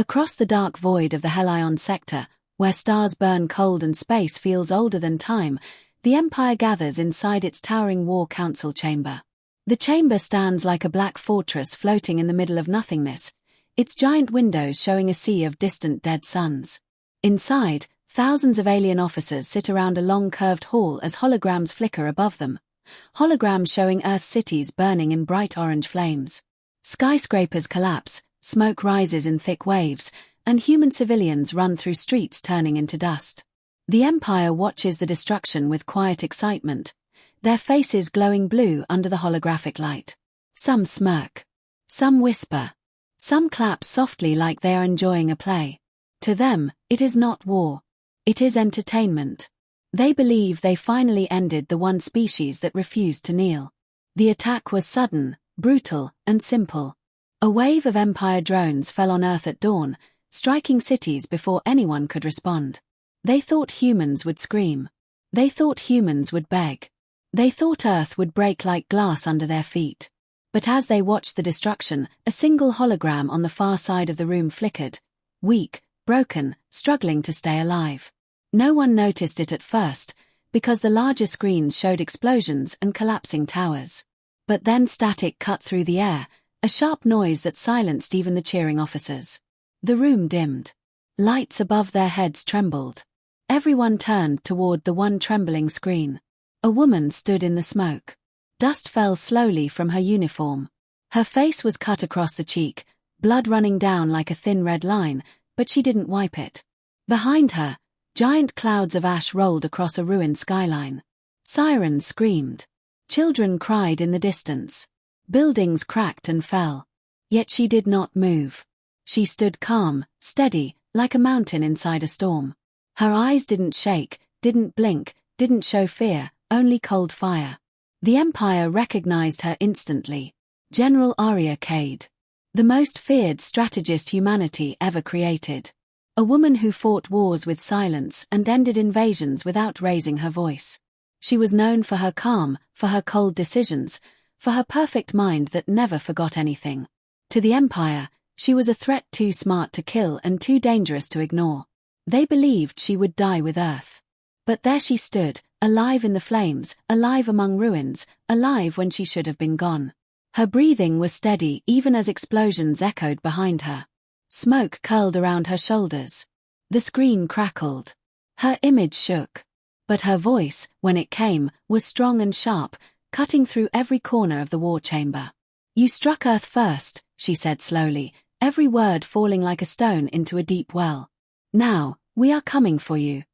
Across the dark void of the Helion sector, where stars burn cold and space feels older than time, the Empire gathers inside its towering War Council chamber. The chamber stands like a black fortress floating in the middle of nothingness, its giant windows showing a sea of distant dead suns. Inside, thousands of alien officers sit around a long curved hall as holograms flicker above them, holograms showing Earth cities burning in bright orange flames. Skyscrapers collapse, smoke rises in thick waves, and human civilians run through streets turning into dust. The Empire watches the destruction with quiet excitement, their faces glowing blue under the holographic light. Some smirk. Some whisper. Some clap softly like they are enjoying a play. To them, it is not war. It is entertainment. They believe they finally ended the one species that refused to kneel. The attack was sudden, brutal, and simple. A wave of Empire drones fell on Earth at dawn, striking cities before anyone could respond. They thought humans would scream. They thought humans would beg. They thought Earth would break like glass under their feet. But as they watched the destruction, a single hologram on the far side of the room flickered, weak, broken, struggling to stay alive. No one noticed it at first, because the larger screens showed explosions and collapsing towers. But then static cut through the air, a sharp noise that silenced even the cheering officers. The room dimmed. Lights above their heads trembled. Everyone turned toward the one trembling screen. A woman stood in the smoke. Dust fell slowly from her uniform. Her face was cut across the cheek, blood running down like a thin red line, but she didn't wipe it. Behind her, giant clouds of ash rolled across a ruined skyline. Sirens screamed. Children cried in the distance. Buildings cracked and fell. Yet she did not move. She stood calm, steady, like a mountain inside a storm. Her eyes didn't shake, didn't blink, didn't show fear, only cold fire. The Empire recognized her instantly. General Arya Cade. The most feared strategist humanity ever created. A woman who fought wars with silence and ended invasions without raising her voice. She was known for her calm, for her cold decisions, for her perfect mind that never forgot anything. To the Empire, she was a threat too smart to kill and too dangerous to ignore. They believed she would die with Earth. But there she stood, alive in the flames, alive among ruins, alive when she should have been gone. Her breathing was steady even as explosions echoed behind her. Smoke curled around her shoulders. The screen crackled. Her image shook. But her voice, when it came, was strong and sharp, cutting through every corner of the war chamber. "You struck Earth first," she said slowly, every word falling like a stone into a deep well. "Now, we are coming for you."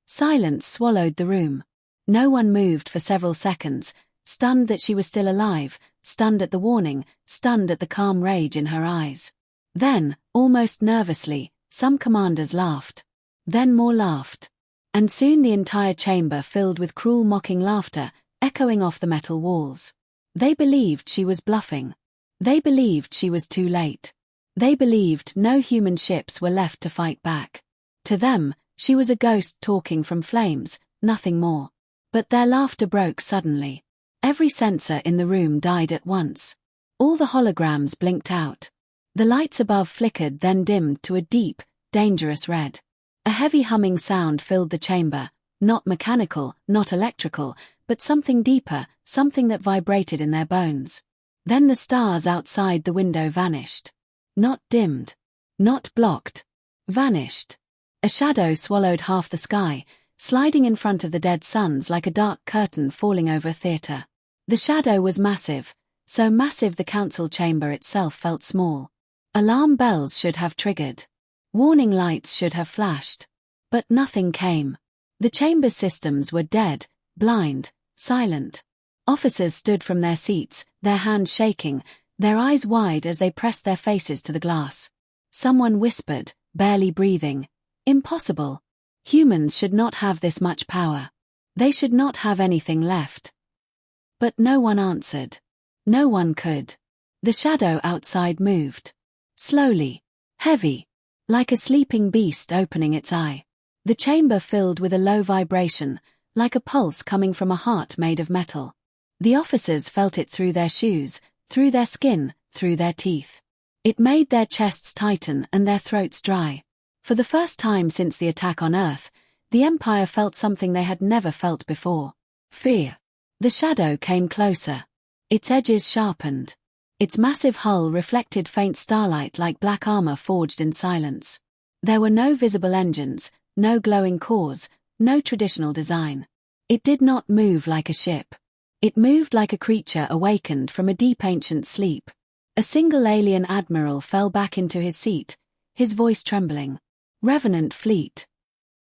Silence swallowed the room. No one moved for several seconds, stunned that she was still alive, stunned at the warning, stunned at the calm rage in her eyes. Then, almost nervously, some commanders laughed. Then more laughed. And soon the entire chamber filled with cruel mocking laughter, echoing off the metal walls. They believed she was bluffing. They believed she was too late. They believed no human ships were left to fight back. To them, she was a ghost talking from flames, nothing more. But their laughter broke suddenly. Every sensor in the room died at once. All the holograms blinked out. The lights above flickered then dimmed to a deep, dangerous red. A heavy humming sound filled the chamber, not mechanical, not electrical, but something deeper, something that vibrated in their bones. Then the stars outside the window vanished. Not dimmed. Not blocked. Vanished. A shadow swallowed half the sky, sliding in front of the dead suns like a dark curtain falling over a theater. The shadow was massive, so massive the council chamber itself felt small. Alarm bells should have triggered. Warning lights should have flashed. But nothing came. The chamber's systems were dead, blind, silent. Officers stood from their seats, their hands shaking, their eyes wide as they pressed their faces to the glass. Someone whispered, barely breathing, "Impossible. Humans should not have this much power. They should not have anything left." But no one answered. No one could. The shadow outside moved. Slowly. Heavy. Like a sleeping beast opening its eye. The chamber filled with a low vibration, like a pulse coming from a heart made of metal. The officers felt it through their shoes, through their skin, through their teeth. It made their chests tighten and their throats dry. For the first time since the attack on Earth, the Empire felt something they had never felt before. Fear. The shadow came closer. Its edges sharpened. Its massive hull reflected faint starlight like black armor forged in silence. There were no visible engines, no glowing cores, no traditional design. It did not move like a ship. It moved like a creature awakened from a deep ancient sleep. A single alien admiral fell back into his seat, his voice trembling. Revenant Fleet.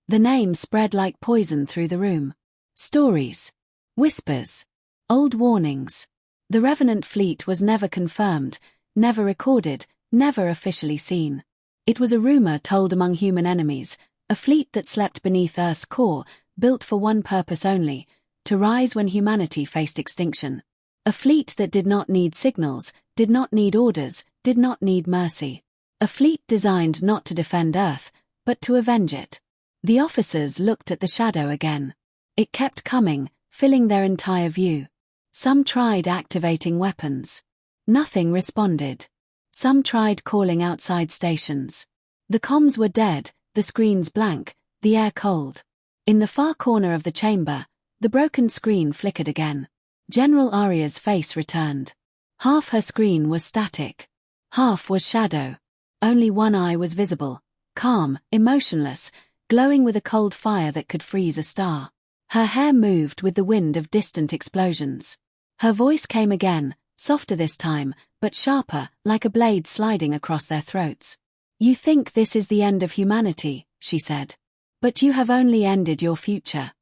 The name spread like poison through the room. Stories. Whispers. Old warnings. The Revenant Fleet was never confirmed, never recorded, never officially seen. It was a rumor told among human enemies, a fleet that slept beneath Earth's core, built for one purpose only, to rise when humanity faced extinction. A fleet that did not need signals, did not need orders, did not need mercy. A fleet designed not to defend Earth, but to avenge it. The officers looked at the shadow again. It kept coming, filling their entire view. Some tried activating weapons. Nothing responded. Some tried calling outside stations. The comms were dead, the screens blank, the air cold. In the far corner of the chamber, the broken screen flickered again. General Aria's face returned. Half her screen was static. Half was shadow. Only one eye was visible, calm, emotionless, glowing with a cold fire that could freeze a star. Her hair moved with the wind of distant explosions. Her voice came again, softer this time, but sharper, like a blade sliding across their throats. "You think this is the end of humanity," she said. "But you have only ended your future."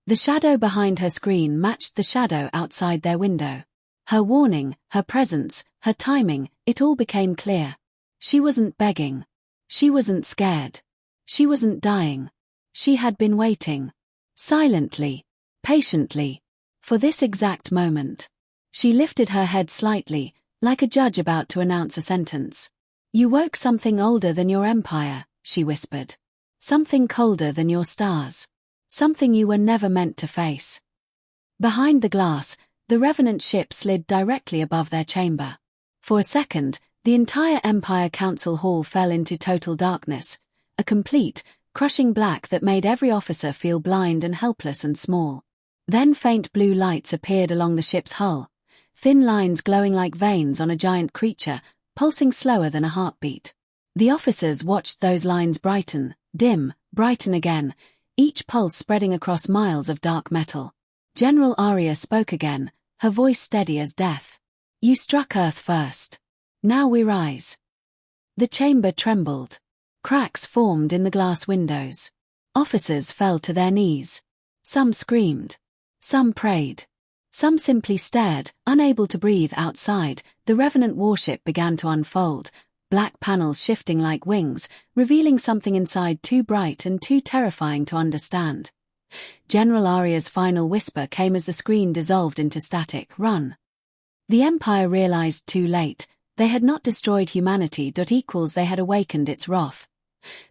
The shadow behind her screen matched the shadow outside their window. Her warning, her presence, her timing, it all became clear. She wasn't begging. She wasn't scared. She wasn't dying. She had been waiting. Silently. Patiently. For this exact moment. She lifted her head slightly, like a judge about to announce a sentence. "You woke something older than your empire," she whispered. "Something colder than your stars. Something you were never meant to face." Behind the glass, the Revenant ship slid directly above their chamber. For a second, the entire Empire Council Hall fell into total darkness, a complete, crushing black that made every officer feel blind and helpless and small. Then faint blue lights appeared along the ship's hull, thin lines glowing like veins on a giant creature, pulsing slower than a heartbeat. The officers watched those lines brighten, dim, brighten again, each pulse spreading across miles of dark metal. General Aria spoke again, her voice steady as death. "You struck Earth first. Now we rise." The chamber trembled. Cracks formed in the glass windows. Officers fell to their knees. Some screamed. Some prayed. Some simply stared, unable to breathe outside. The Revenant warship began to unfold, black panels shifting like wings, revealing something inside too bright and too terrifying to understand. General Aria's final whisper came as the screen dissolved into static. "Run." The Empire realized too late, they had not destroyed humanity. They had awakened its wrath.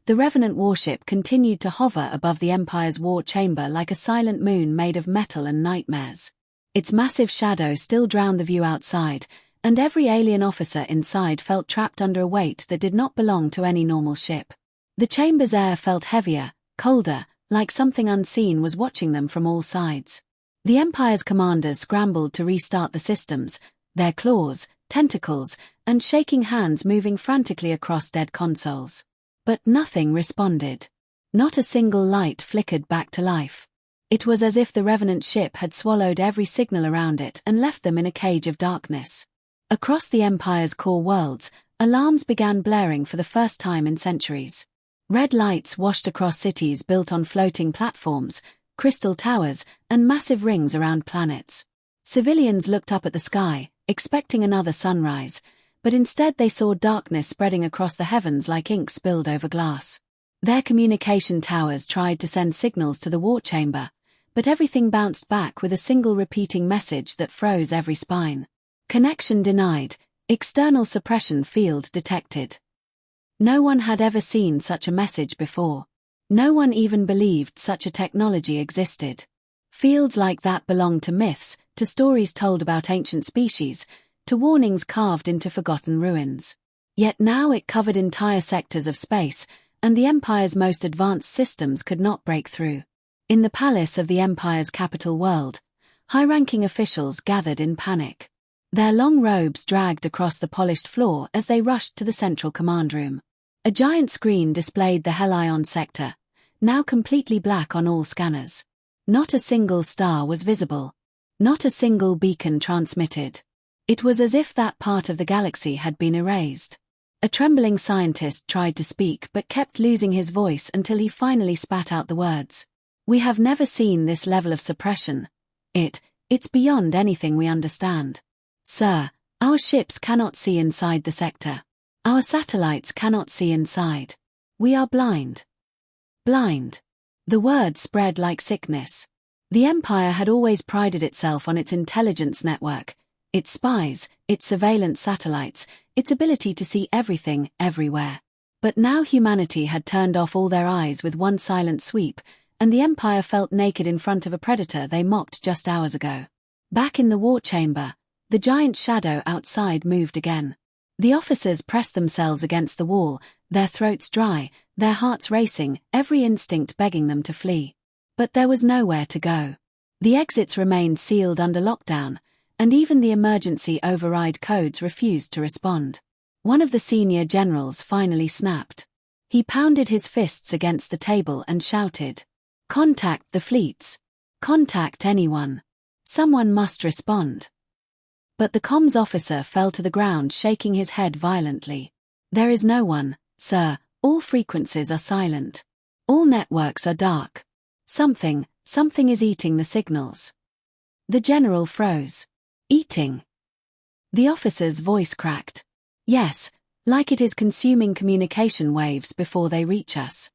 The Revenant warship continued to hover above the Empire's war chamber like a silent moon made of metal and nightmares. Its massive shadow still drowned the view outside, and every alien officer inside felt trapped under a weight that did not belong to any normal ship. The chamber's air felt heavier, colder, like something unseen was watching them from all sides. The Empire's commanders scrambled to restart the systems, their claws, tentacles, and shaking hands moving frantically across dead consoles. But nothing responded. Not a single light flickered back to life. It was as if the Revenant ship had swallowed every signal around it and left them in a cage of darkness. Across the Empire's core worlds, alarms began blaring for the first time in centuries. Red lights washed across cities built on floating platforms, crystal towers, and massive rings around planets. Civilians looked up at the sky, expecting another sunrise, but instead they saw darkness spreading across the heavens like ink spilled over glass. Their communication towers tried to send signals to the war chamber, but everything bounced back with a single repeating message that froze every spine. Connection denied, external suppression field detected. No one had ever seen such a message before. No one even believed such a technology existed. Fields like that belonged to myths, to stories told about ancient species, to warnings carved into forgotten ruins. Yet now it covered entire sectors of space, and the Empire's most advanced systems could not break through. In the palace of the Empire's capital world, high-ranking officials gathered in panic. Their long robes dragged across the polished floor as they rushed to the central command room. A giant screen displayed the Helion sector, now completely black on all scanners. Not a single star was visible. Not a single beacon transmitted. It was as if that part of the galaxy had been erased. A trembling scientist tried to speak but kept losing his voice until he finally spat out the words. "We have never seen this level of suppression. It's beyond anything we understand. Sir, our ships cannot see inside the sector. Our satellites cannot see inside. We are blind." Blind. The word spread like sickness. The Empire had always prided itself on its intelligence network, its spies, its surveillance satellites, its ability to see everything, everywhere. But now humanity had turned off all their eyes with one silent sweep, and the Empire felt naked in front of a predator they mocked just hours ago. Back in the war chamber, the giant shadow outside moved again. The officers pressed themselves against the wall, their throats dry, their hearts racing, every instinct begging them to flee. But there was nowhere to go. The exits remained sealed under lockdown, and even the emergency override codes refused to respond. One of the senior generals finally snapped. He pounded his fists against the table and shouted, "Contact the fleets. Contact anyone. Someone must respond." But the comms officer fell to the ground, shaking his head violently. "There is no one, sir. All frequencies are silent. All networks are dark. Something is eating the signals." The general froze. "Eating?" The officer's voice cracked. "Yes, like it is consuming communication waves before they reach us."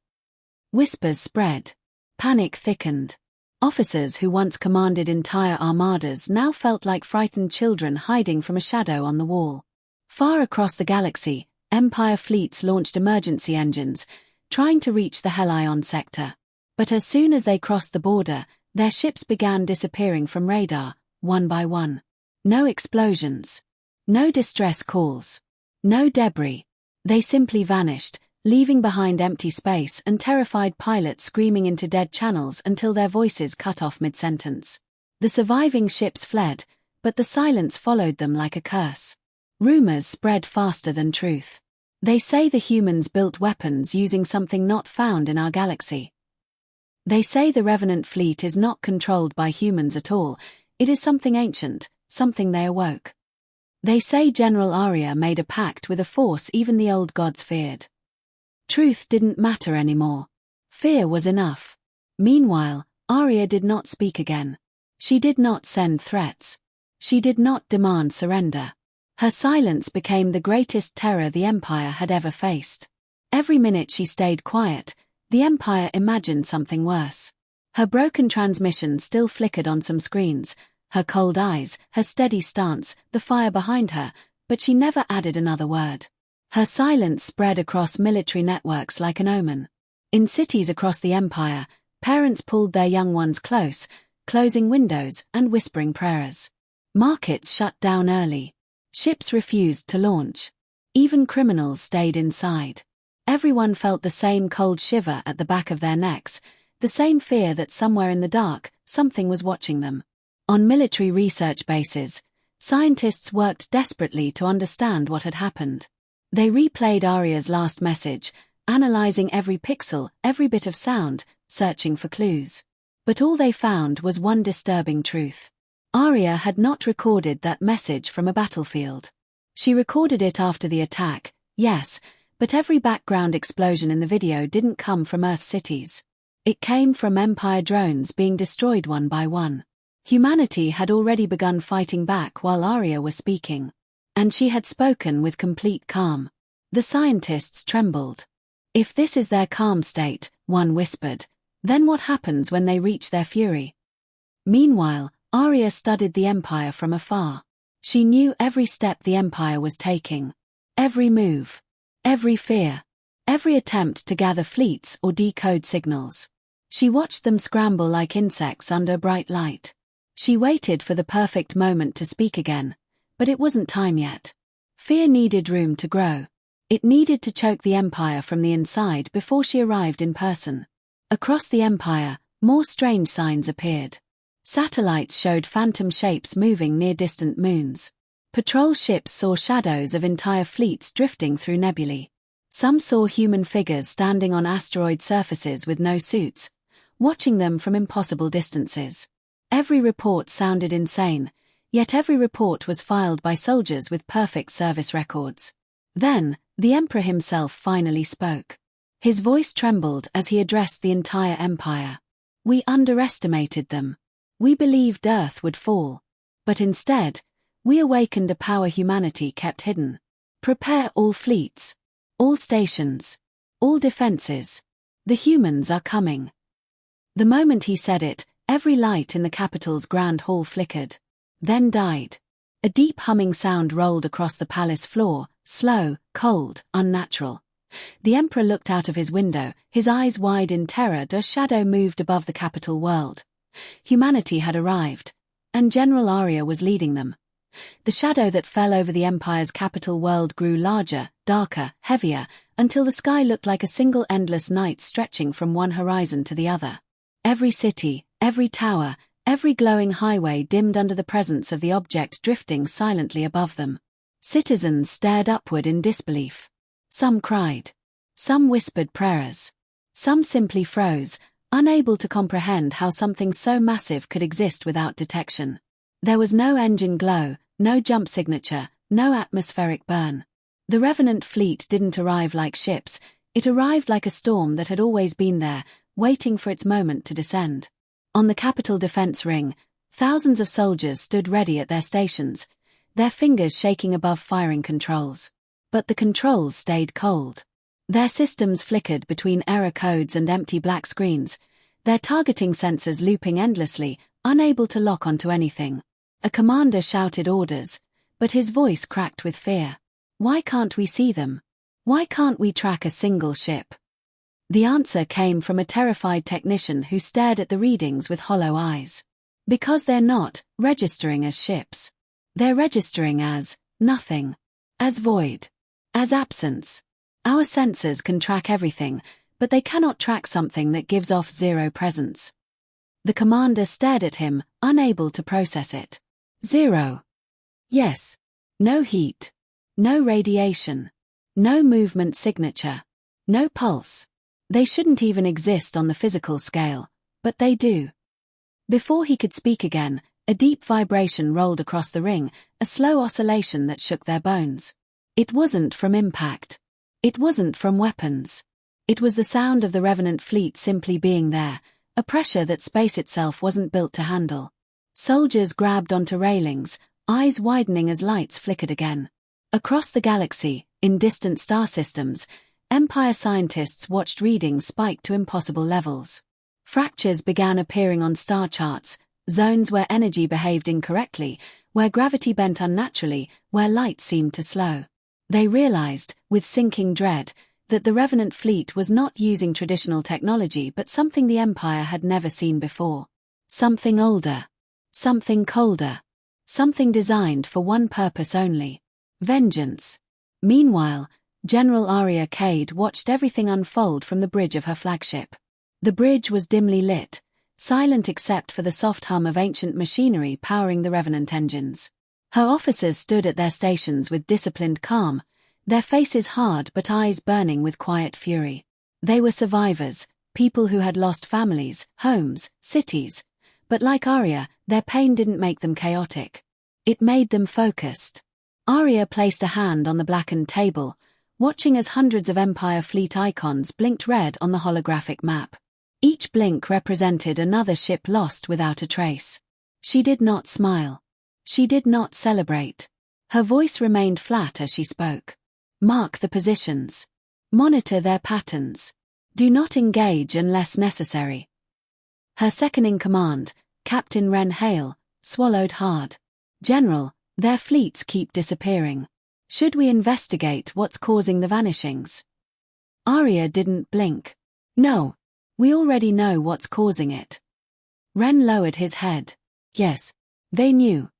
Whispers spread. Panic thickened. Officers who once commanded entire armadas now felt like frightened children hiding from a shadow on the wall. Far across the galaxy, Empire fleets launched emergency engines, trying to reach the Helion sector. But as soon as they crossed the border, their ships began disappearing from radar, one by one. No explosions. No distress calls. No debris. They simply vanished, leaving behind empty space and terrified pilots screaming into dead channels until their voices cut off mid-sentence. The surviving ships fled, but the silence followed them like a curse. Rumors spread faster than truth. They say the humans built weapons using something not found in our galaxy. They say the Revenant fleet is not controlled by humans at all, it is something ancient, something they awoke. They say General Arya made a pact with a force even the old gods feared. Truth didn't matter anymore. Fear was enough. Meanwhile, Arya did not speak again. She did not send threats. She did not demand surrender. Her silence became the greatest terror the Empire had ever faced. Every minute she stayed quiet, the Empire imagined something worse. Her broken transmission still flickered on some screens, her cold eyes, her steady stance, the fire behind her, but she never added another word. Her silence spread across military networks like an omen. In cities across the Empire, parents pulled their young ones close, closing windows and whispering prayers. Markets shut down early. Ships refused to launch. Even criminals stayed inside. Everyone felt the same cold shiver at the back of their necks, the same fear that somewhere in the dark, something was watching them. On military research bases, scientists worked desperately to understand what had happened. They replayed Arya's last message, analyzing every pixel, every bit of sound, searching for clues. But all they found was one disturbing truth. Arya had not recorded that message from a battlefield. She recorded it after the attack, yes, but every background explosion in the video didn't come from Earth cities. It came from Empire drones being destroyed one by one. Humanity had already begun fighting back while Arya was speaking. And she had spoken with complete calm. The scientists trembled. If this is their calm state, one whispered, then what happens when they reach their fury? Meanwhile, Arya studied the Empire from afar. She knew every step the Empire was taking. Every move. Every fear. Every attempt to gather fleets or decode signals. She watched them scramble like insects under bright light. She waited for the perfect moment to speak again. But it wasn't time yet. Fear needed room to grow. It needed to choke the Empire from the inside before she arrived in person. Across the Empire, more strange signs appeared. Satellites showed phantom shapes moving near distant moons. Patrol ships saw shadows of entire fleets drifting through nebulae. Some saw human figures standing on asteroid surfaces with no suits, watching them from impossible distances. Every report sounded insane, yet every report was filed by soldiers with perfect service records. Then, the Emperor himself finally spoke. His voice trembled as he addressed the entire Empire. We underestimated them. We believed Earth would fall. But instead, we awakened a power humanity kept hidden. Prepare all fleets, all stations, all defenses. The humans are coming. The moment he said it, every light in the capital's grand hall flickered, then died. A deep humming sound rolled across the palace floor, slow, cold, unnatural. The Emperor looked out of his window, his eyes wide in terror as shadow moved above the capital world. Humanity had arrived, and General Arya was leading them. The shadow that fell over the Empire's capital world grew larger, darker, heavier, until the sky looked like a single endless night stretching from one horizon to the other. Every city, every tower, every glowing highway dimmed under the presence of the object drifting silently above them. Citizens stared upward in disbelief. Some cried. Some whispered prayers. Some simply froze, unable to comprehend how something so massive could exist without detection. There was no engine glow, no jump signature, no atmospheric burn. The Revenant fleet didn't arrive like ships, it arrived like a storm that had always been there, waiting for its moment to descend. On the capital defense ring, thousands of soldiers stood ready at their stations, their fingers shaking above firing controls. But the controls stayed cold. Their systems flickered between error codes and empty black screens, their targeting sensors looping endlessly, unable to lock onto anything. A commander shouted orders, but his voice cracked with fear. Why can't we see them? Why can't we track a single ship? The answer came from a terrified technician who stared at the readings with hollow eyes. Because they're not registering as ships. They're registering as nothing. As void. As absence. Our sensors can track everything, but they cannot track something that gives off zero presence. The commander stared at him, unable to process it. Zero. Yes. No heat. No radiation. No movement signature. No pulse. They shouldn't even exist on the physical scale, but they do. Before he could speak again, a deep vibration rolled across the ring, a slow oscillation that shook their bones. It wasn't from impact. It wasn't from weapons. It was the sound of the Revenant fleet simply being there, a pressure that space itself wasn't built to handle. Soldiers grabbed onto railings, eyes widening as lights flickered again. Across the galaxy, in distant star systems, Empire scientists watched readings spike to impossible levels. Fractures began appearing on star charts, zones where energy behaved incorrectly, where gravity bent unnaturally, where light seemed to slow. They realized, with sinking dread, that the Revenant fleet was not using traditional technology but something the Empire had never seen before. Something older. Something colder. Something designed for one purpose only. Vengeance. Meanwhile, General Arya Cade watched everything unfold from the bridge of her flagship. The bridge was dimly lit, silent except for the soft hum of ancient machinery powering the Revenant engines. Her officers stood at their stations with disciplined calm, their faces hard but eyes burning with quiet fury. They were survivors, people who had lost families, homes, cities. But like Arya, their pain didn't make them chaotic. It made them focused. Arya placed a hand on the blackened table, watching as hundreds of Empire fleet icons blinked red on the holographic map. Each blink represented another ship lost without a trace. She did not smile. She did not celebrate. Her voice remained flat as she spoke. Mark the positions. Monitor their patterns. Do not engage unless necessary. Her second-in-command, Captain Ren Hale, swallowed hard. General, their fleets keep disappearing. Should we investigate what's causing the vanishings? Arya didn't blink. No. We already know what's causing it. Ren lowered his head. Yes. They knew.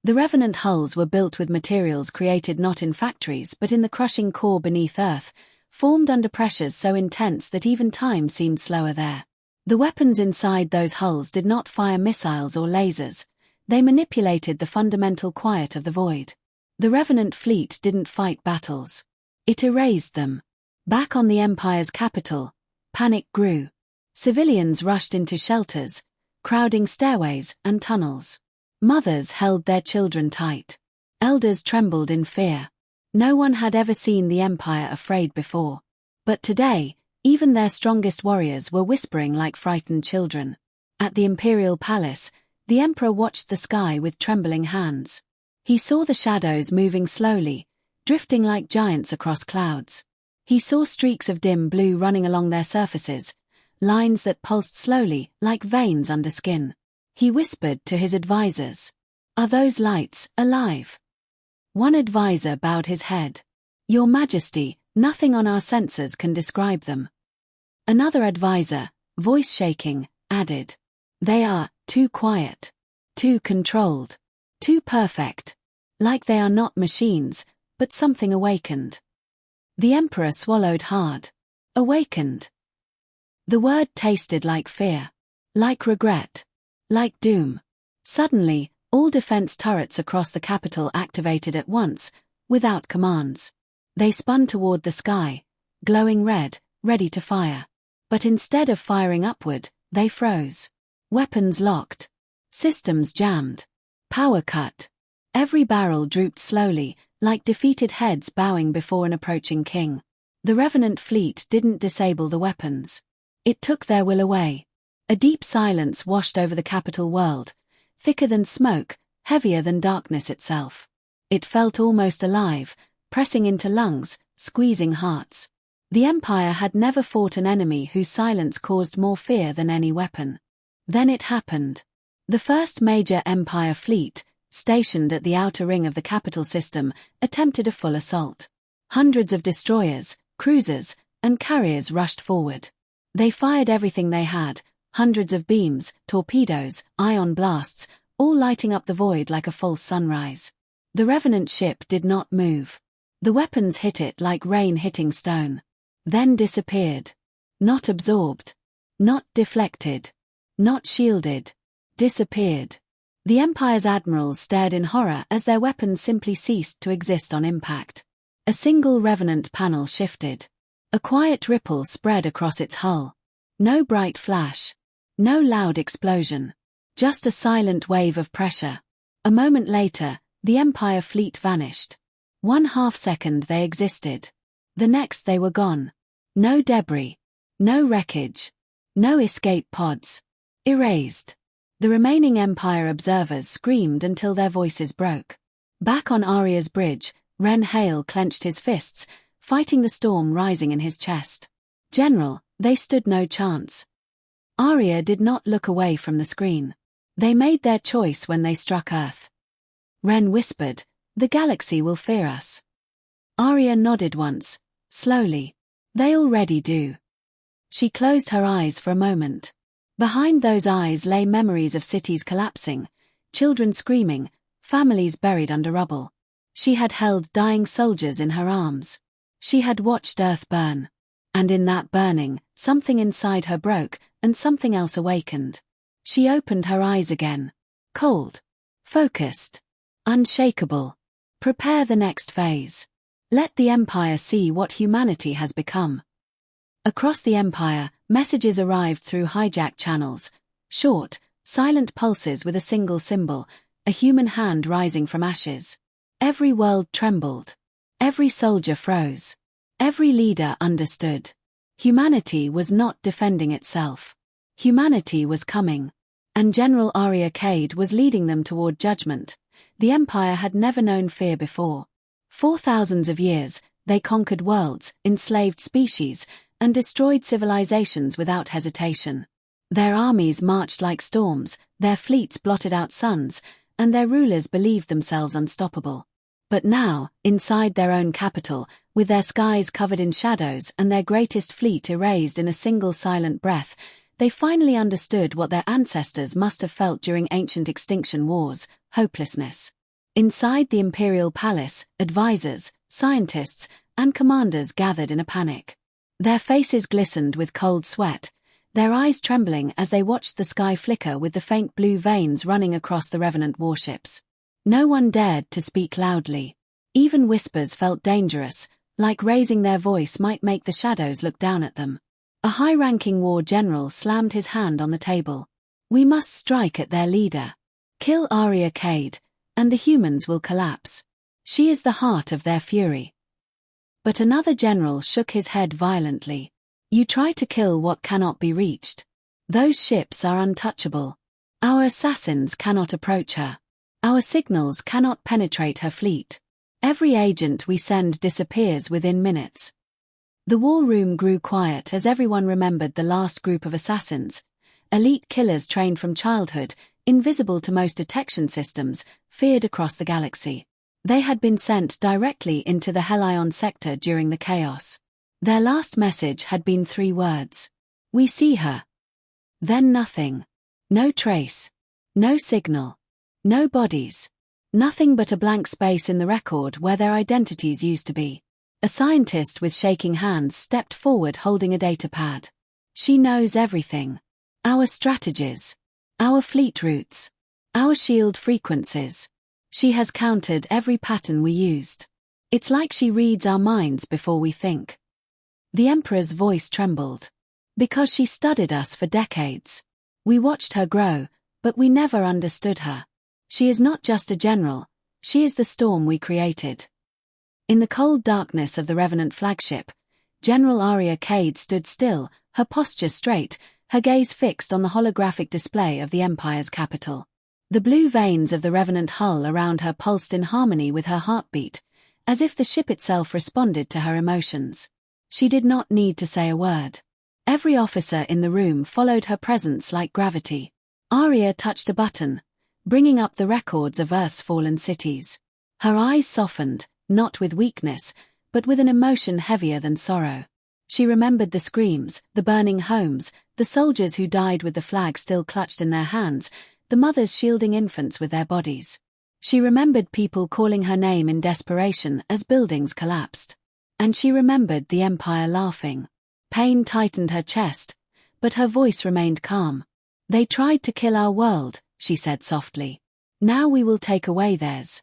The revenant hulls were built with materials created not in factories but in the crushing core beneath Earth, formed under pressures so intense that even time seemed slower there. The weapons inside those hulls did not fire missiles or lasers. They manipulated the fundamental quiet of the void. The revenant fleet didn't fight battles. It erased them. Back on the Empire's capital, panic grew. Civilians rushed into shelters, crowding stairways and tunnels. Mothers held their children tight. Elders trembled in fear. No one had ever seen the Empire afraid before. But today, even their strongest warriors were whispering like frightened children. At the Imperial Palace, the Emperor watched the sky with trembling hands. He saw the shadows moving slowly, drifting like giants across clouds. He saw streaks of dim blue running along their surfaces, lines that pulsed slowly like veins under skin. He whispered to his advisors, "Are those lights alive?" One advisor bowed his head. "Your Majesty, nothing on our sensors can describe them." Another advisor, voice shaking, added, "They are too quiet, too controlled, too perfect. Like they are not machines, but something awakened." The Emperor swallowed hard. Awakened. The word tasted like fear, like regret, like doom. Suddenly, all defense turrets across the capital activated at once, without commands. They spun toward the sky, glowing red, ready to fire. But instead of firing upward, they froze. Weapons locked. Systems jammed. Power cut. Every barrel drooped slowly, like defeated heads bowing before an approaching king. The revenant fleet didn't disable the weapons. It took their will away. A deep silence washed over the capital world, thicker than smoke, heavier than darkness itself. It felt almost alive, pressing into lungs, squeezing hearts. The Empire had never fought an enemy whose silence caused more fear than any weapon. Then it happened. The first major Empire fleet, stationed at the outer ring of the capital system, attempted a full assault. Hundreds of destroyers, cruisers, and carriers rushed forward. They fired everything they had, hundreds of beams, torpedoes, ion blasts, all lighting up the void like a false sunrise. The revenant ship did not move. The weapons hit it like rain hitting stone. Then disappeared. Not absorbed. Not deflected. Not shielded. Disappeared. The Empire's admirals stared in horror as their weapons simply ceased to exist on impact. A single revenant panel shifted. A quiet ripple spread across its hull. No bright flash. No loud explosion. Just a silent wave of pressure. A moment later, the Empire fleet vanished. 1/2 second they existed. The next they were gone. No debris. No wreckage. No escape pods. Erased. The remaining Empire observers screamed until their voices broke. Back on Arya's bridge, Ren Hale clenched his fists, fighting the storm rising in his chest. "General, they stood no chance." Arya did not look away from the screen. "They made their choice when they struck Earth." Ren whispered, "The galaxy will fear us." Arya nodded once, slowly. "They already do." She closed her eyes for a moment. Behind those eyes lay memories of cities collapsing, children screaming, families buried under rubble. She had held dying soldiers in her arms. She had watched Earth burn. And in that burning, something inside her broke, and something else awakened. She opened her eyes again. Cold. Focused. Unshakable. Prepare the next phase. Let the Empire see what humanity has become. Across the Empire, messages arrived through hijacked channels. Short, silent pulses with a single symbol, a human hand rising from ashes. Every world trembled. Every soldier froze. Every leader understood. Humanity was not defending itself. Humanity was coming. And General Arya Cade was leading them toward judgment. The Empire had never known fear before. For thousands of years, they conquered worlds, enslaved species, and destroyed civilizations without hesitation. Their armies marched like storms, their fleets blotted out suns, and their rulers believed themselves unstoppable. But now, inside their own capital, with their skies covered in shadows and their greatest fleet erased in a single silent breath, they finally understood what their ancestors must have felt during ancient extinction wars: hopelessness. Inside the Imperial Palace, advisors, scientists, and commanders gathered in a panic. Their faces glistened with cold sweat, their eyes trembling as they watched the sky flicker with the faint blue veins running across the Revenant warships. No one dared to speak loudly. Even whispers felt dangerous, like raising their voice might make the shadows look down at them. A high-ranking war general slammed his hand on the table. "We must strike at their leader. Kill Aria Cade, and the humans will collapse. She is the heart of their fury." But another general shook his head violently. "You try to kill what cannot be reached. Those ships are untouchable. Our assassins cannot approach her. Our signals cannot penetrate her fleet. Every agent we send disappears within minutes." The war room grew quiet as everyone remembered the last group of assassins, elite killers trained from childhood, invisible to most detection systems, feared across the galaxy. They had been sent directly into the Helion sector during the chaos. Their last message had been 3 words. "We see her." Then nothing. No trace. No signal. No bodies. Nothing but a blank space in the record where their identities used to be. A scientist with shaking hands stepped forward holding a datapad. "She knows everything. Our strategies. Our fleet routes. Our shield frequencies. She has counted every pattern we used. It's like she reads our minds before we think." The Emperor's voice trembled. "Because she studied us for decades. We watched her grow, but we never understood her. She is not just a general, she is the storm we created." In the cold darkness of the Revenant flagship, General Aria Cade stood still, her posture straight, her gaze fixed on the holographic display of the Empire's capital. The blue veins of the Revenant hull around her pulsed in harmony with her heartbeat, as if the ship itself responded to her emotions. She did not need to say a word. Every officer in the room followed her presence like gravity. Aria touched a button, bringing up the records of Earth's fallen cities. Her eyes softened, not with weakness, but with an emotion heavier than sorrow. She remembered the screams, the burning homes, the soldiers who died with the flag still clutched in their hands, the mothers shielding infants with their bodies. She remembered people calling her name in desperation as buildings collapsed. And she remembered the Empire laughing. Pain tightened her chest, but her voice remained calm. "They tried to kill our world," she said softly. "Now we will take away theirs."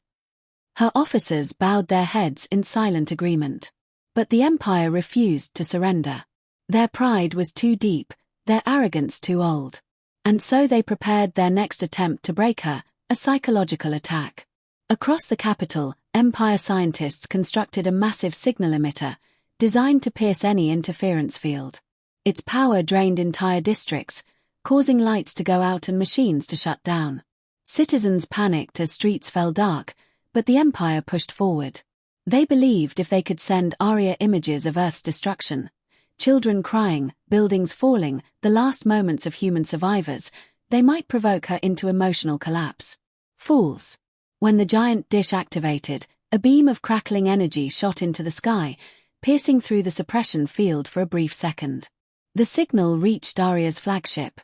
Her officers bowed their heads in silent agreement. But the Empire refused to surrender. Their pride was too deep, their arrogance too old. And so they prepared their next attempt to break her, a psychological attack. Across the capital, Empire scientists constructed a massive signal emitter, designed to pierce any interference field. Its power drained entire districts, causing lights to go out and machines to shut down. Citizens panicked as streets fell dark, but the Empire pushed forward. They believed if they could send Aria images of Earth's destruction, children crying, buildings falling, the last moments of human survivors, they might provoke her into emotional collapse. Fools. When the giant dish activated, a beam of crackling energy shot into the sky, piercing through the suppression field for a brief second. The signal reached Aria's flagship.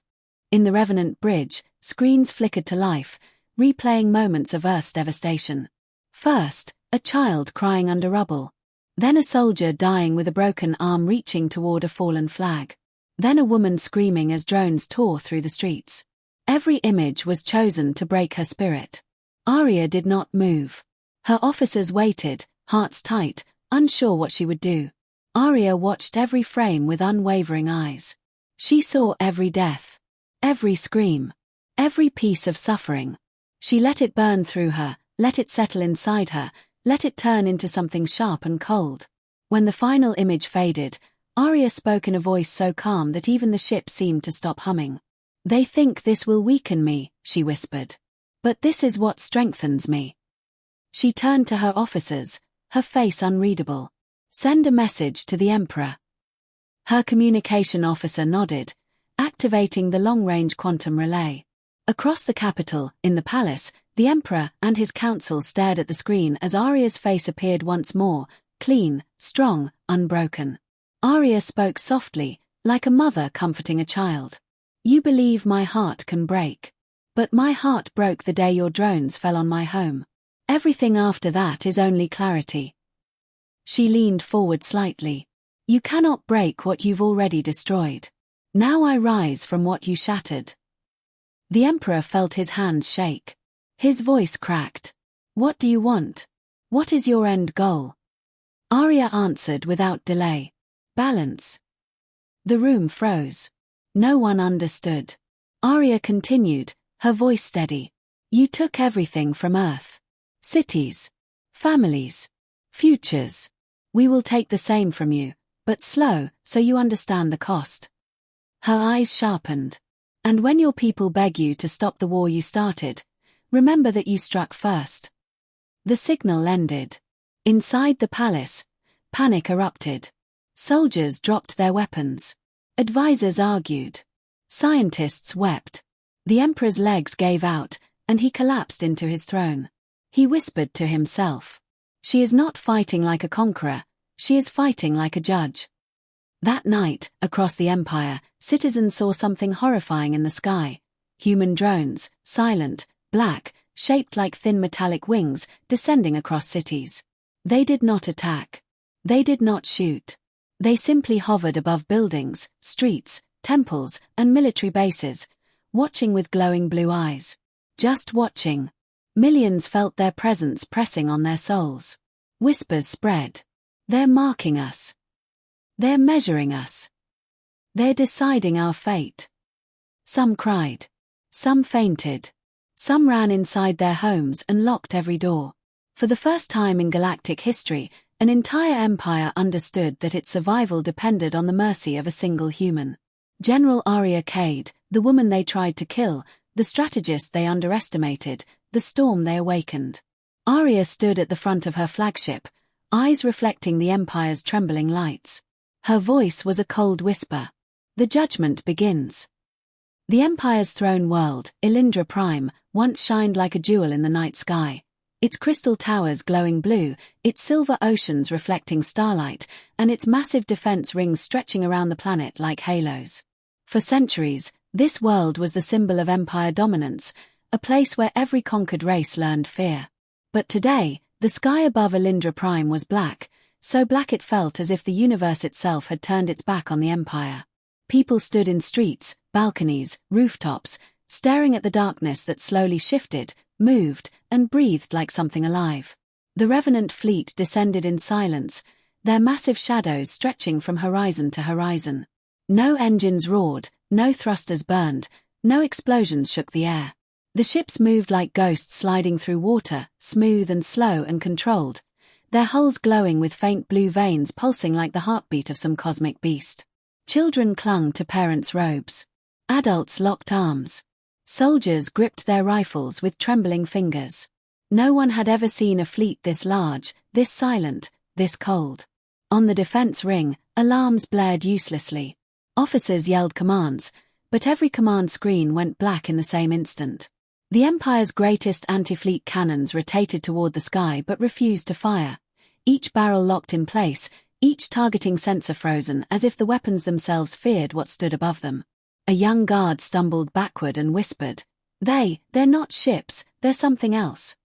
In the Revenant bridge, screens flickered to life, replaying moments of Earth's devastation. First, a child crying under rubble. Then a soldier dying with a broken arm reaching toward a fallen flag. Then a woman screaming as drones tore through the streets. Every image was chosen to break her spirit. Aria did not move. Her officers waited, hearts tight, unsure what she would do. Aria watched every frame with unwavering eyes. She saw every death, every scream, every piece of suffering. She let it burn through her, let it settle inside her, let it turn into something sharp and cold. When the final image faded, Aria spoke in a voice so calm that even the ship seemed to stop humming. "They think this will weaken me," she whispered. "But this is what strengthens me." She turned to her officers, her face unreadable. "Send a message to the Emperor." Her communication officer nodded, activating the long-range quantum relay. Across the capital, in the palace, the Emperor and his council stared at the screen as Aria's face appeared once more, clean, strong, unbroken. Aria spoke softly, like a mother comforting a child. "You believe my heart can break. But my heart broke the day your drones fell on my home. Everything after that is only clarity. She leaned forward slightly. You cannot break what you've already destroyed. Now I rise from what you shattered. The Emperor felt his hands shake. His voice cracked. What do you want? What is your end goal? Arya answered without delay. Balance. The room froze. No one understood. Arya continued, her voice steady. You took everything from Earth. Cities. Families. Futures. We will take the same from you, but slow, so you understand the cost. Her eyes sharpened. And when your people beg you to stop the war you started, remember that you struck first. The signal ended. Inside the palace, panic erupted. Soldiers dropped their weapons. Advisors argued. Scientists wept. The Emperor's legs gave out, and he collapsed into his throne. He whispered to himself. She is not fighting like a conqueror, she is fighting like a judge. That night, across the Empire, citizens saw something horrifying in the sky. Human drones, silent, black, shaped like thin metallic wings, descending across cities. They did not attack. They did not shoot. They simply hovered above buildings, streets, temples, and military bases, watching with glowing blue eyes. Just watching. Millions felt their presence pressing on their souls. Whispers spread. They're marking us. They're measuring us. They're deciding our fate. Some cried. Some fainted. Some ran inside their homes and locked every door. For the first time in galactic history, an entire empire understood that its survival depended on the mercy of a single human. General Arya Cade, the woman they tried to kill, the strategist they underestimated, the storm they awakened. Arya stood at the front of her flagship, eyes reflecting the Empire's trembling lights. Her voice was a cold whisper. The judgment begins. The Empire's throne world, Elindra Prime, once shined like a jewel in the night sky. Its crystal towers glowing blue, its silver oceans reflecting starlight, and its massive defense rings stretching around the planet like halos. For centuries, this world was the symbol of Empire dominance, a place where every conquered race learned fear. But today, the sky above Elindra Prime was black, so black it felt as if the universe itself had turned its back on the Empire. People stood in streets, balconies, rooftops, staring at the darkness that slowly shifted, moved, and breathed like something alive. The Revenant fleet descended in silence, their massive shadows stretching from horizon to horizon. No engines roared, no thrusters burned, no explosions shook the air. The ships moved like ghosts sliding through water, smooth and slow and controlled, their hulls glowing with faint blue veins pulsing like the heartbeat of some cosmic beast. Children clung to parents' robes. Adults locked arms. Soldiers gripped their rifles with trembling fingers. No one had ever seen a fleet this large, this silent, this cold. On the defense ring, alarms blared uselessly. Officers yelled commands, but every command screen went black in the same instant. The Empire's greatest anti-fleet cannons rotated toward the sky but refused to fire. Each barrel locked in place, each targeting sensor frozen as if the weapons themselves feared what stood above them. A young guard stumbled backward and whispered, They're not ships, they're something else."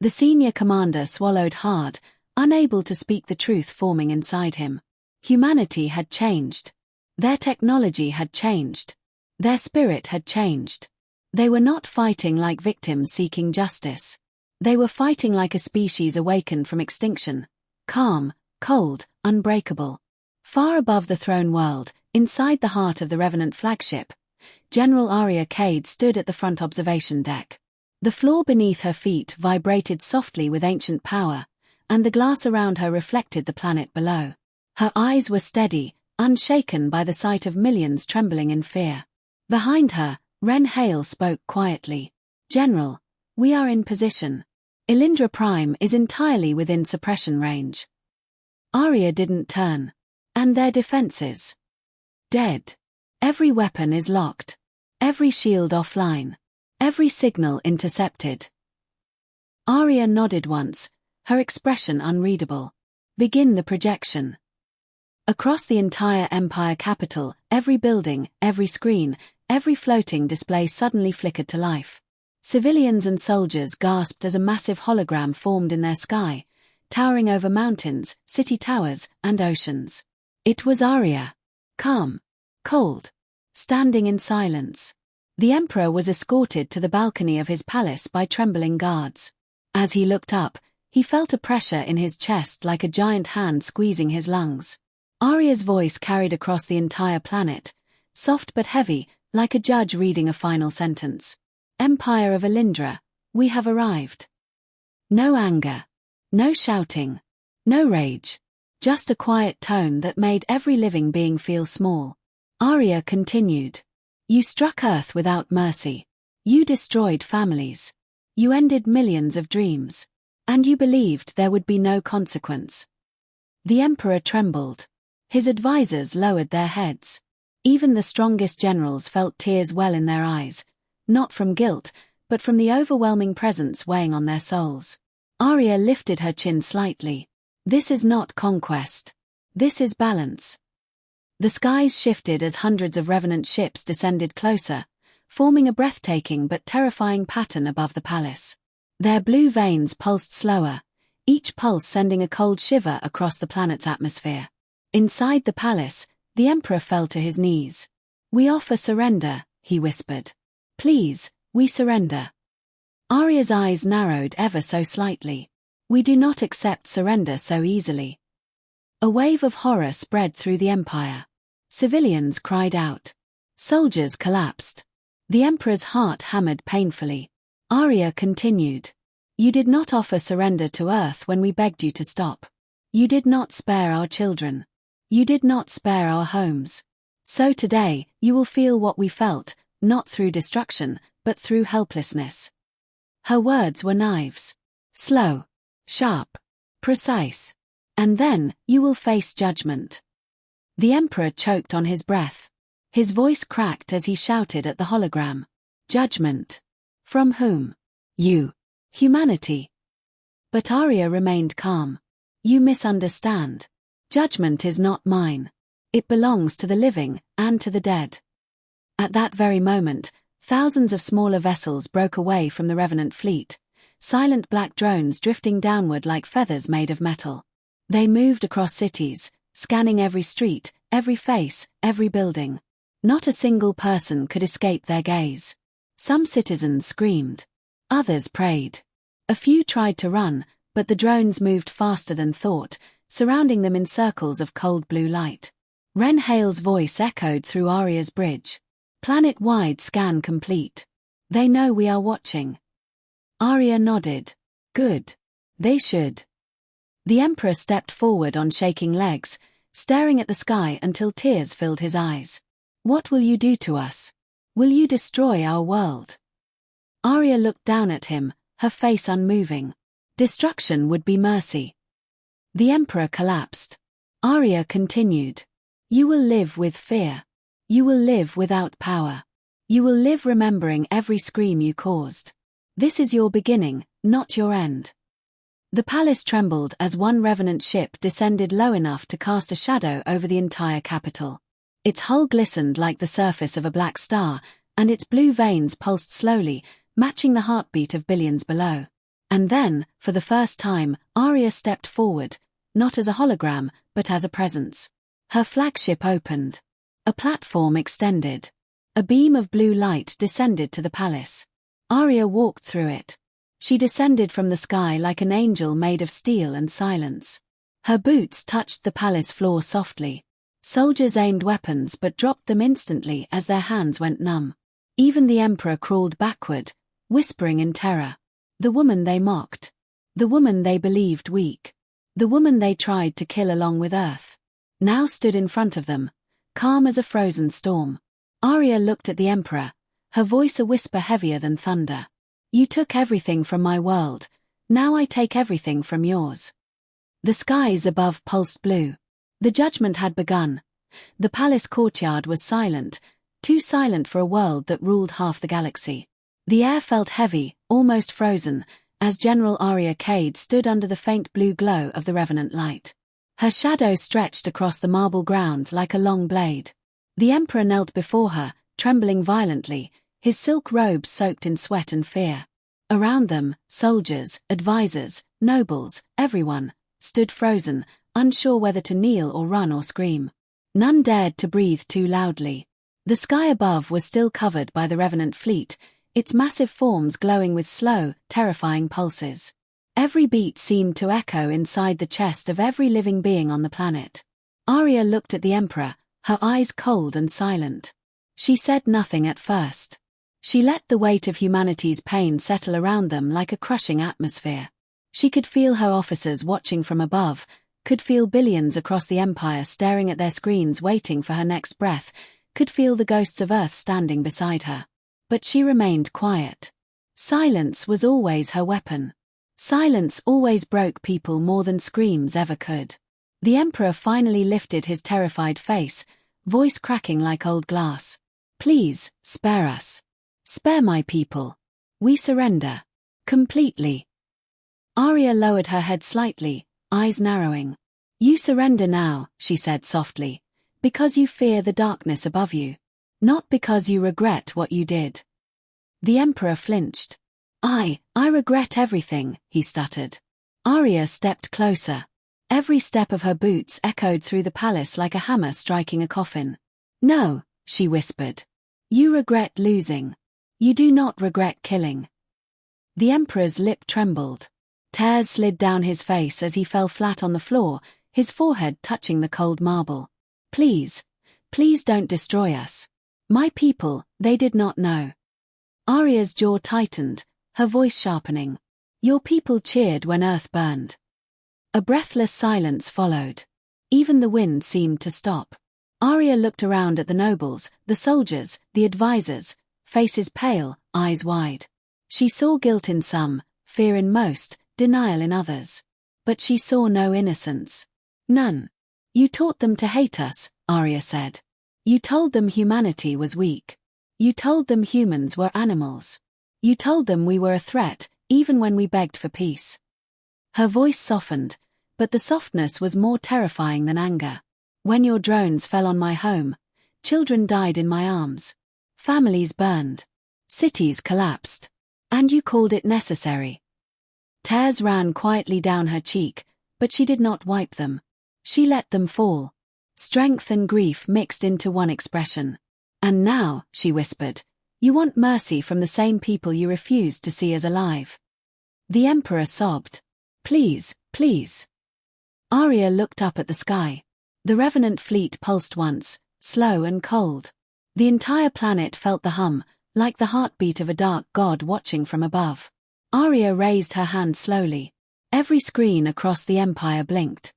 The senior commander swallowed hard, unable to speak the truth forming inside him. Humanity had changed. Their technology had changed. Their spirit had changed. They were not fighting like victims seeking justice. They were fighting like a species awakened from extinction. Calm, cold, unbreakable. Far above the throne world, inside the heart of the Revenant flagship, General Arya Cade stood at the front observation deck. The floor beneath her feet vibrated softly with ancient power, and the glass around her reflected the planet below. Her eyes were steady, unshaken by the sight of millions trembling in fear. Behind her, Ren Hale spoke quietly. "General, we are in position. Elindra Prime is entirely within suppression range." Arya didn't turn. "And their defenses?" "Dead. Every weapon is locked. Every shield offline. Every signal intercepted." Arya nodded once, her expression unreadable. "Begin the projection." Across the entire Empire capital, every building, every screen, every floating display suddenly flickered to life. Civilians and soldiers gasped as a massive hologram formed in their sky, towering over mountains, city towers, and oceans. It was Arya. Calm. Cold. Standing in silence. The Emperor was escorted to the balcony of his palace by trembling guards. As he looked up, he felt a pressure in his chest like a giant hand squeezing his lungs. Arya's voice carried across the entire planet, soft but heavy, like a judge reading a final sentence. Empire of Elindra, we have arrived. No anger. No shouting. No rage. Just a quiet tone that made every living being feel small. Arya continued. You struck Earth without mercy. You destroyed families. You ended millions of dreams. And you believed there would be no consequence. The Emperor trembled. His advisors lowered their heads. Even the strongest generals felt tears well in their eyes, not from guilt, but from the overwhelming presence weighing on their souls. Arya lifted her chin slightly. This is not conquest. This is balance. The skies shifted as hundreds of revenant ships descended closer, forming a breathtaking but terrifying pattern above the palace. Their blue veins pulsed slower, each pulse sending a cold shiver across the planet's atmosphere. Inside the palace, the Emperor fell to his knees. We offer surrender, he whispered. Please, we surrender. Arya's eyes narrowed ever so slightly. We do not accept surrender so easily. A wave of horror spread through the Empire. Civilians cried out. Soldiers collapsed. The Emperor's heart hammered painfully. Arya continued. You did not offer surrender to Earth when we begged you to stop. You did not spare our children. You did not spare our homes. So today, you will feel what we felt, not through destruction, but through helplessness. Her words were knives. Slow. Sharp. Precise. And then, you will face judgment. The Emperor choked on his breath. His voice cracked as he shouted at the hologram. Judgment. From whom? You. Humanity. But Arya remained calm. You misunderstand. Judgment is not mine. It belongs to the living, and to the dead. At that very moment, thousands of smaller vessels broke away from the revenant fleet, silent black drones drifting downward like feathers made of metal. They moved across cities, scanning every street, every face, every building. Not a single person could escape their gaze. Some citizens screamed. Others prayed. A few tried to run, but the drones moved faster than thought, surrounding them in circles of cold blue light. Ren Hale's voice echoed through Arya's bridge. Planet-wide scan complete. They know we are watching. Arya nodded. Good. They should. The Emperor stepped forward on shaking legs, staring at the sky until tears filled his eyes. What will you do to us? Will you destroy our world? Arya looked down at him, her face unmoving. Destruction would be mercy. The Emperor collapsed. Arya continued. You will live with fear. You will live without power. You will live remembering every scream you caused. This is your beginning, not your end. The palace trembled as one revenant ship descended low enough to cast a shadow over the entire capital. Its hull glistened like the surface of a black star, and its blue veins pulsed slowly, matching the heartbeat of billions below. And then, for the first time, Arya stepped forward, not as a hologram, but as a presence. Her flagship opened. A platform extended. A beam of blue light descended to the palace. Arya walked through it. She descended from the sky like an angel made of steel and silence. Her boots touched the palace floor softly. Soldiers aimed weapons but dropped them instantly as their hands went numb. Even the Emperor crawled backward, whispering in terror. The woman they mocked. The woman they believed weak. The woman they tried to kill along with Earth. Now stood in front of them, calm as a frozen storm. Arya looked at the Emperor, her voice a whisper heavier than thunder. You took everything from my world, now I take everything from yours. The skies above pulsed blue. The judgment had begun. The palace courtyard was silent, too silent for a world that ruled half the galaxy. The air felt heavy, almost frozen, as General Arya Cade stood under the faint blue glow of the revenant light. Her shadow stretched across the marble ground like a long blade. The Emperor knelt before her, trembling violently, his silk robes soaked in sweat and fear. Around them, soldiers, advisors, nobles, everyone, stood frozen, unsure whether to kneel or run or scream. None dared to breathe too loudly. The sky above was still covered by the revenant fleet, its massive forms glowing with slow, terrifying pulses. Every beat seemed to echo inside the chest of every living being on the planet. Arya looked at the Emperor, her eyes cold and silent. She said nothing at first. She let the weight of humanity's pain settle around them like a crushing atmosphere. She could feel her officers watching from above, could feel billions across the Empire staring at their screens waiting for her next breath, could feel the ghosts of Earth standing beside her. But she remained quiet. Silence was always her weapon. Silence always broke people more than screams ever could. The Emperor finally lifted his terrified face, voice cracking like old glass. "Please, spare us. Spare my people. We surrender. Completely." Arya lowered her head slightly, eyes narrowing. "You surrender now," she said softly, "because you fear the darkness above you. Not because you regret what you did." The Emperor flinched. I regret everything," he stuttered. Arya stepped closer. Every step of her boots echoed through the palace like a hammer striking a coffin. "No," she whispered. "You regret losing. You do not regret killing." The Emperor's lip trembled. Tears slid down his face as he fell flat on the floor, his forehead touching the cold marble. Please don't destroy us. My people, they did not know." Arya's jaw tightened, her voice sharpening. "Your people cheered when Earth burned." A breathless silence followed. Even the wind seemed to stop. Arya looked around at the nobles, the soldiers, the advisors, faces pale, eyes wide. She saw guilt in some, fear in most, denial in others. But she saw no innocence. None. "You taught them to hate us," Arya said. "You told them humanity was weak. You told them humans were animals. You told them we were a threat, even when we begged for peace." Her voice softened, but the softness was more terrifying than anger. "When your drones fell on my home, children died in my arms. Families burned. Cities collapsed. And you called it necessary." Tears ran quietly down her cheek, but she did not wipe them. She let them fall. Strength and grief mixed into one expression. "And now," she whispered, "you want mercy from the same people you refused to see as alive." The Emperor sobbed. Please. Arya looked up at the sky. The revenant fleet pulsed once, slow and cold. The entire planet felt the hum, like the heartbeat of a dark god watching from above. Arya raised her hand slowly. Every screen across the Empire blinked.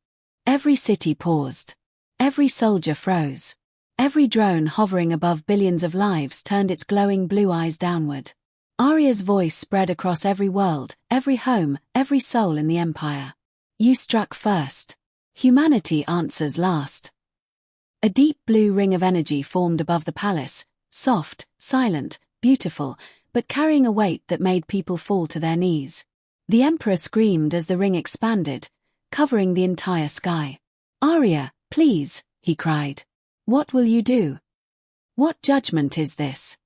Every city paused. Every soldier froze. Every drone hovering above billions of lives turned its glowing blue eyes downward. Arya's voice spread across every world, every home, every soul in the Empire. "You struck first. Humanity answers last." A deep blue ring of energy formed above the palace, soft, silent, beautiful, but carrying a weight that made people fall to their knees. The Emperor screamed as the ring expanded, covering the entire sky. "Arya, please," he cried. "What will you do? What judgment is this?"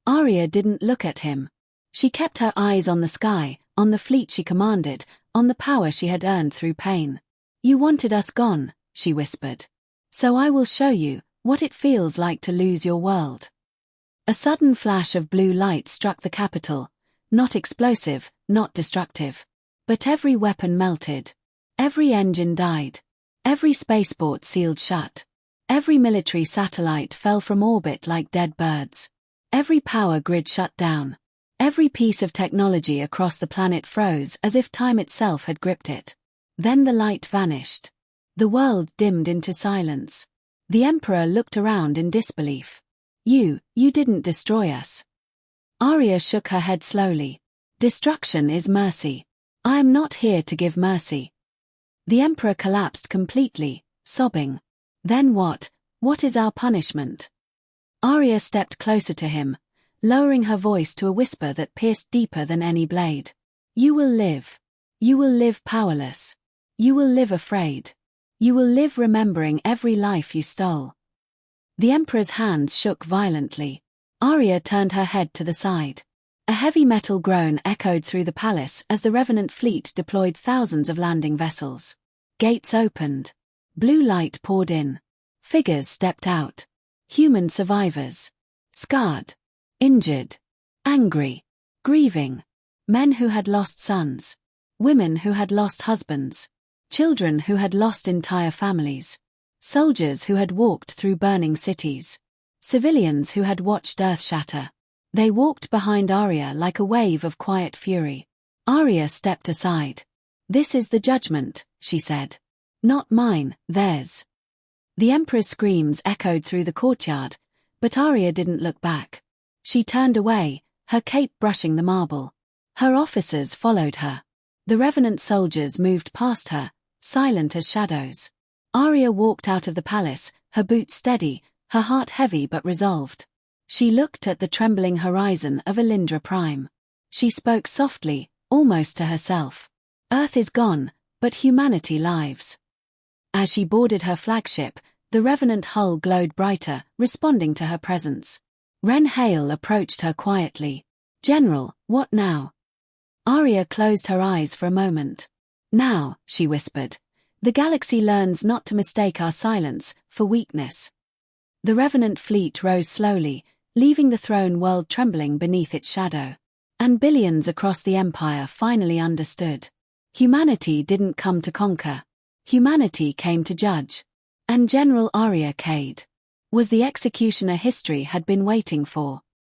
Arya didn't look at him. She kept her eyes on the sky, on the fleet she commanded, on the power she had earned through pain. "You wanted us gone," she whispered. "So I will show you what it feels like to lose your world." A sudden flash of blue light struck the capital, not explosive, not destructive. But every weapon melted. Every engine died. Every spaceport sealed shut. Every military satellite fell from orbit like dead birds. Every power grid shut down. Every piece of technology across the planet froze as if time itself had gripped it. Then the light vanished. The world dimmed into silence. The Emperor looked around in disbelief. You didn't destroy us." Arya shook her head slowly. "Destruction is mercy. I am not here to give mercy." The Emperor collapsed completely, sobbing. "Then what? What is our punishment?" Arya stepped closer to him, lowering her voice to a whisper that pierced deeper than any blade. "You will live. You will live powerless. You will live afraid. You will live remembering every life you stole." The Emperor's hands shook violently. Arya turned her head to the side. A heavy metal groan echoed through the palace as the Revenant fleet deployed thousands of landing vessels. Gates opened. Blue light poured in. Figures stepped out. Human survivors. Scarred. Injured. Angry. Grieving. Men who had lost sons. Women who had lost husbands. Children who had lost entire families. Soldiers who had walked through burning cities. Civilians who had watched Earth shatter. They walked behind Arya like a wave of quiet fury. Arya stepped aside. "This is the judgment," she said. "Not mine, theirs." The Emperor's screams echoed through the courtyard, but Arya didn't look back. She turned away, her cape brushing the marble. Her officers followed her. The Revenant soldiers moved past her, silent as shadows. Arya walked out of the palace, her boots steady, her heart heavy but resolved. She looked at the trembling horizon of Elindra Prime. She spoke softly, almost to herself. "Earth is gone, but humanity lives." As she boarded her flagship, the Revenant hull glowed brighter, responding to her presence. Ren Hale approached her quietly. "General, what now?" Arya closed her eyes for a moment. "Now," she whispered, "the galaxy learns not to mistake our silence for weakness." The Revenant fleet rose slowly, leaving the throne world trembling beneath its shadow. And billions across the Empire finally understood. Humanity didn't come to conquer. Humanity came to judge. And General Arya Cade was the executioner history had been waiting for.